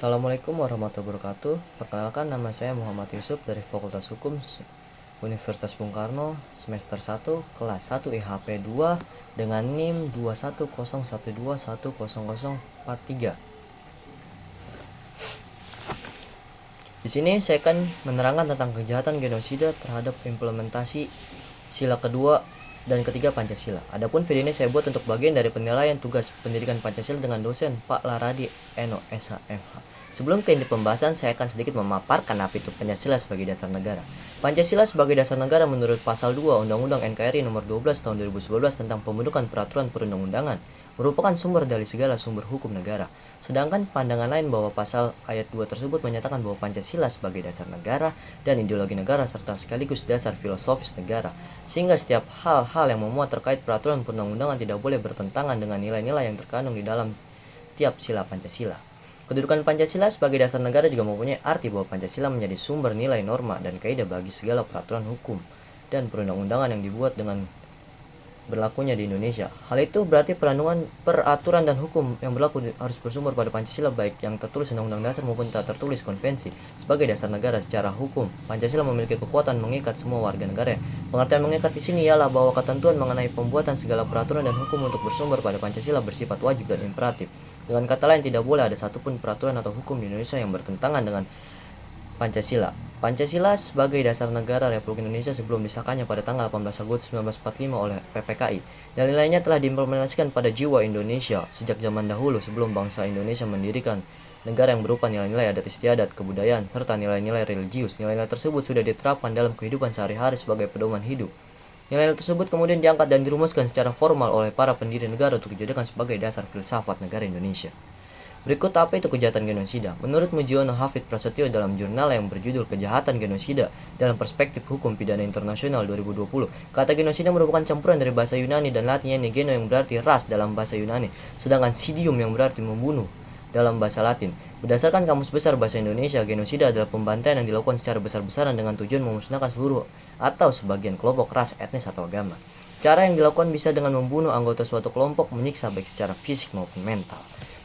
Assalamualaikum warahmatullahi wabarakatuh. Perkenalkan, nama saya Muhammad Yusuf dari Fakultas Hukum Universitas Bung Karno, semester 1, kelas 1 IHP 2 dengan NIM 21012100043. Di sini saya akan menerangkan tentang kejahatan genosida terhadap implementasi sila kedua dan ketiga Pancasila. Adapun video ini saya buat untuk bagian dari penilaian tugas pendidikan Pancasila dengan dosen Pak Laradi Eno SHMH. Sebelum ke inti pembahasan, saya akan sedikit memaparkan apa itu Pancasila sebagai dasar negara. Pancasila sebagai dasar negara menurut pasal 2 Undang-Undang NKRI nomor 12 tahun 2011 tentang pembentukan peraturan perundang-undangan merupakan sumber dari segala sumber hukum negara. Sedangkan pandangan lain bahwa pasal ayat 2 tersebut menyatakan bahwa Pancasila sebagai dasar negara dan ideologi negara serta sekaligus dasar filosofis negara, sehingga setiap hal-hal yang memuat terkait peraturan perundang-undangan tidak boleh bertentangan dengan nilai-nilai yang terkandung di dalam tiap sila Pancasila. Kedudukan Pancasila sebagai dasar negara juga mempunyai arti bahwa Pancasila menjadi sumber nilai, norma, dan kaidah bagi segala peraturan hukum dan perundang-undangan yang dibuat dengan berlakunya di Indonesia. Hal itu berarti peraturan dan hukum yang berlaku harus bersumber pada Pancasila, baik yang tertulis Undang-Undang Dasar maupun tak tertulis konvensi. Sebagai dasar negara secara hukum, Pancasila memiliki kekuatan mengikat semua warga negara. Pengertian mengikat di sini ialah bahwa ketentuan mengenai pembuatan segala peraturan dan hukum untuk bersumber pada Pancasila bersifat wajib dan imperatif. Dengan kata lain, tidak boleh ada satupun peraturan atau hukum di Indonesia yang bertentangan dengan Pancasila. Pancasila sebagai dasar negara Republik Indonesia sebelum disahkannya pada tanggal 18 Agustus 1945 oleh PPKI. Nilai-nilainya telah diimplementasikan pada jiwa Indonesia sejak zaman dahulu sebelum bangsa Indonesia mendirikan negara yang berupa nilai-nilai adat istiadat, kebudayaan, serta nilai-nilai religius. Nilai-nilai tersebut sudah diterapkan dalam kehidupan sehari-hari sebagai pedoman hidup. Nilai-nilai tersebut kemudian diangkat dan dirumuskan secara formal oleh para pendiri negara untuk dijadikan sebagai dasar filsafat negara Indonesia. Berikut apa itu kejahatan genosida. Menurut Mujiono Hafid Prasetyo dalam jurnal yang berjudul Kejahatan Genosida dalam Perspektif Hukum Pidana Internasional 2020, kata genosida merupakan campuran dari bahasa Yunani dan Latin yakni geno yang berarti ras dalam bahasa Yunani, sedangkan sidium yang berarti membunuh dalam bahasa Latin. Berdasarkan Kamus Besar Bahasa Indonesia, genosida adalah pembantaian yang dilakukan secara besar-besaran dengan tujuan memusnahkan seluruh atau sebagian kelompok ras, etnis, atau agama. Cara yang dilakukan bisa dengan membunuh anggota suatu kelompok, menyiksa baik secara fisik maupun mental,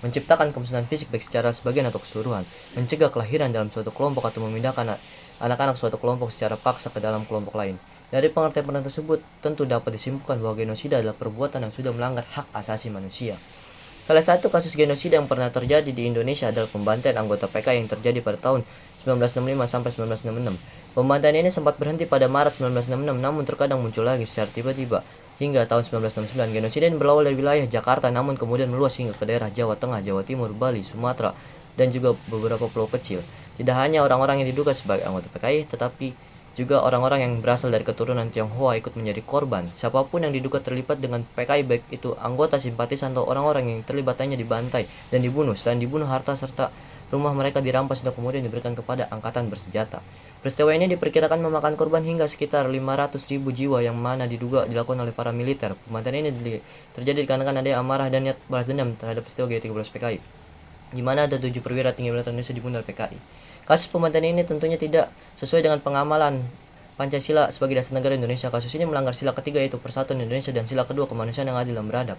menciptakan kemusnahan fisik baik secara sebagian atau keseluruhan, mencegah kelahiran dalam suatu kelompok atau memindahkan anak-anak suatu kelompok secara paksa ke dalam kelompok lain. Dari pengertian tersebut, tentu dapat disimpulkan bahwa genosida adalah perbuatan yang sudah melanggar hak asasi manusia. Salah satu kasus genosida yang pernah terjadi di Indonesia adalah pembantaian anggota PKI yang terjadi pada tahun 1965 sampai 1966. Pembantaian ini sempat berhenti pada Maret 1966, namun terkadang muncul lagi secara tiba-tiba. Hingga tahun 1969, genosida berawal dari wilayah Jakarta namun kemudian meluas hingga ke daerah Jawa Tengah, Jawa Timur, Bali, Sumatera, dan juga beberapa pulau kecil. Tidak hanya orang-orang yang diduga sebagai anggota PKI, tetapi juga orang-orang yang berasal dari keturunan Tionghoa ikut menjadi korban. Siapapun yang diduga terlibat dengan PKI, baik itu anggota, simpatisan, atau orang-orang yang terlibat hanya dibantai dan dibunuh. Selain dibunuh, harta serta rumah mereka dirampas dan kemudian diberikan kepada angkatan bersenjata. Peristiwa ini diperkirakan memakan korban hingga sekitar 500.000 jiwa yang mana diduga dilakukan oleh para militer. Pembantaian ini terjadi dikarenakan ada amarah dan niat balas dendam terhadap peristiwa G13 PKI, di mana ada 7 perwira tinggi militer Indonesia dibunuh oleh PKI. Kasus pembantaian ini tentunya tidak sesuai dengan pengamalan Pancasila sebagai dasar negara Indonesia. Kasus ini melanggar sila ketiga yaitu persatuan Indonesia dan sila kedua kemanusiaan yang adil dan beradab.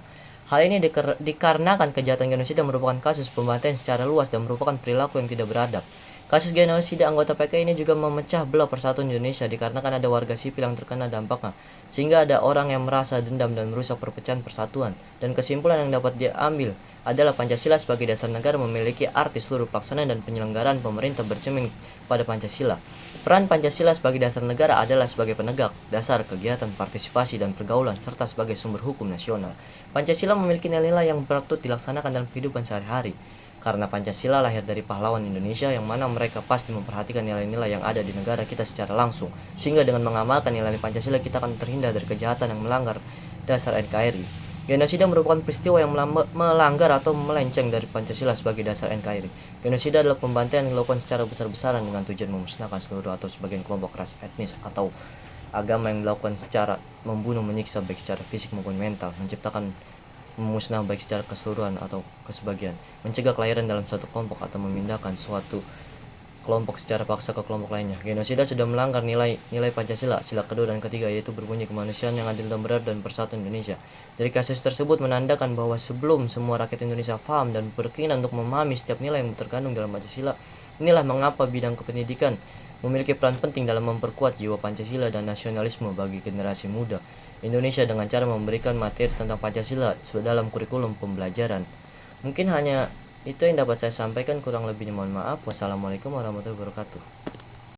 Hal ini dikarenakan kejahatan genosida merupakan kasus pembantaian secara luas dan merupakan perilaku yang tidak beradab. Kasus genosida anggota PKI ini juga memecah belah persatuan Indonesia dikarenakan ada warga sipil yang terkena dampaknya, sehingga ada orang yang merasa dendam dan merusak perpecahan persatuan. Dan kesimpulan yang dapat diambil adalah Pancasila sebagai dasar negara memiliki arti seluruh pelaksanaan dan penyelenggaraan pemerintah bercermin pada Pancasila. Peran Pancasila sebagai dasar negara adalah sebagai penegak dasar kegiatan partisipasi dan pergaulan serta sebagai sumber hukum nasional. Pancasila memiliki nilai-nilai yang patut dilaksanakan dalam kehidupan sehari-hari. Karena Pancasila lahir dari pahlawan Indonesia yang mana mereka pasti memperhatikan nilai-nilai yang ada di negara kita secara langsung, sehingga dengan mengamalkan nilai Pancasila kita akan terhindar dari kejahatan yang melanggar dasar NKRI. Genosida merupakan peristiwa yang melanggar atau melenceng dari Pancasila sebagai dasar NKRI. Genosida adalah pembantaian yang dilakukan secara besar-besaran dengan tujuan memusnahkan seluruh atau sebagian kelompok ras, etnis, atau agama yang dilakukan secara membunuh, menyiksa baik secara fisik maupun mental, menciptakan memusnah baik secara keseluruhan atau kesebagian, mencegah kelahiran dalam suatu kelompok atau memindahkan suatu kelompok secara paksa ke kelompok lainnya. Genosida sudah melanggar nilai Pancasila, sila kedua dan ketiga, yaitu berbunyi kemanusiaan yang adil dan beradab dan persatuan Indonesia. Dari kasus tersebut menandakan bahwa sebelum semua rakyat Indonesia paham dan berkeinginan untuk memahami setiap nilai yang terkandung dalam Pancasila, inilah mengapa bidang kependidikan memiliki peran penting dalam memperkuat jiwa Pancasila dan nasionalisme bagi generasi muda Indonesia dengan cara memberikan materi tentang Pancasila dalam kurikulum pembelajaran. Mungkin hanya itu yang dapat saya sampaikan, kurang lebihnya mohon maaf. Wassalamualaikum warahmatullahi wabarakatuh.